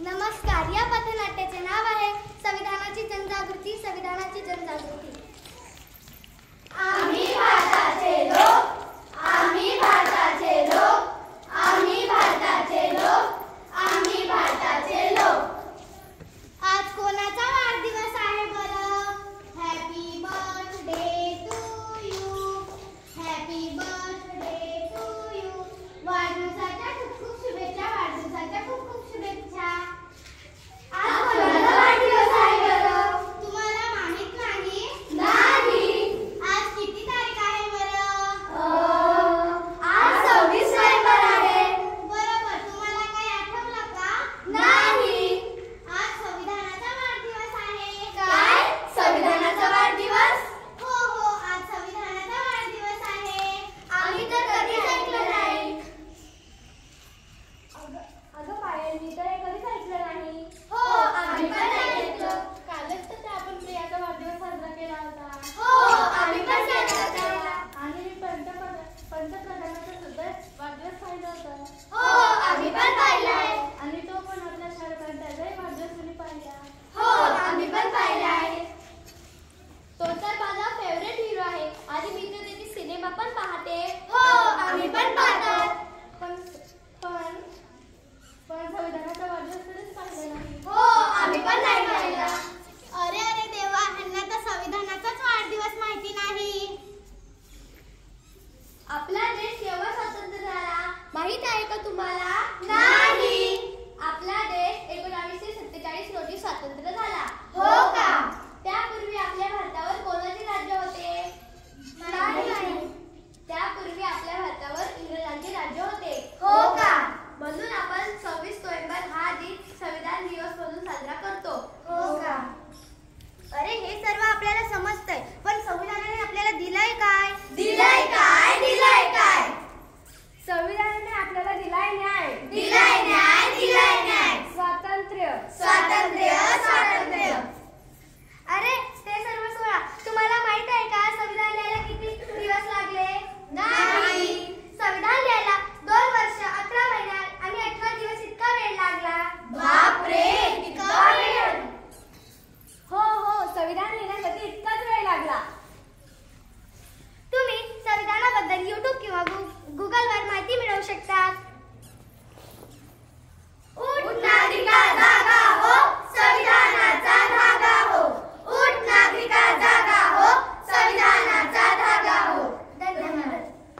नमस्कार. या पथनाट्याचे नाव आहे संविधानाची जनजागृती. संविधानाची जनजागृती. आम्ही भारताचे लोक, आम्ही भारताचे लोक, आम्ही भारताचे लोक, आम्ही भारताचे लोक. आज कोणाचा वाढदिवस आहे बरं? Happy birthday to you, happy birthday to you. वाढदिवसाच्या खूप खूप शुभेच्छा, वाढदिवसाच्या खूप खूप शुभेच्छा. आज कोणाचा वाढदिवस आहे बरं? तुम्हाला माहित नाही? नाही. आज किती तारीख आहे बरं? आज 26 नोव्हेंबर आहे. बरोबर. तुम्हाला काही आठवलं का? नाही. आज संविधानाचा वाढदिवस आहे. काय? संविधानाचा वाढदिवस? हो हो, आज संविधानाचा वाढदिवस आहे. आम्ही तर कधीच ऐकलं नाही. अगं पायल, मी तर हे कधीच ऐकलं नाही. हो, आम्ही पण नाही ऐकलं. कालच तर आपण प्रियाचा वाढदिवस साजरा केला होता. हो, आम्ही पण साजरा केला. आणि मी पंतप्रधानाचा सुद्धा वाढदिवस पाहिलं होतं. हो, आम्ही पण पाहिलं आहे. आणि तो पण आपल्या शाहरुख त्याचाही वाढदिवस मी पाहिला. हो, आम्ही पण पाहिला आहे. तो तर माझा फेवरेट हिरो आहे. आणि मी तर त्याची सिनेमा पण पाहते. हो, आम्ही पण पाहतात. पण संविधानाचा वाढदिवस कधीच पाहिला नाही. हो,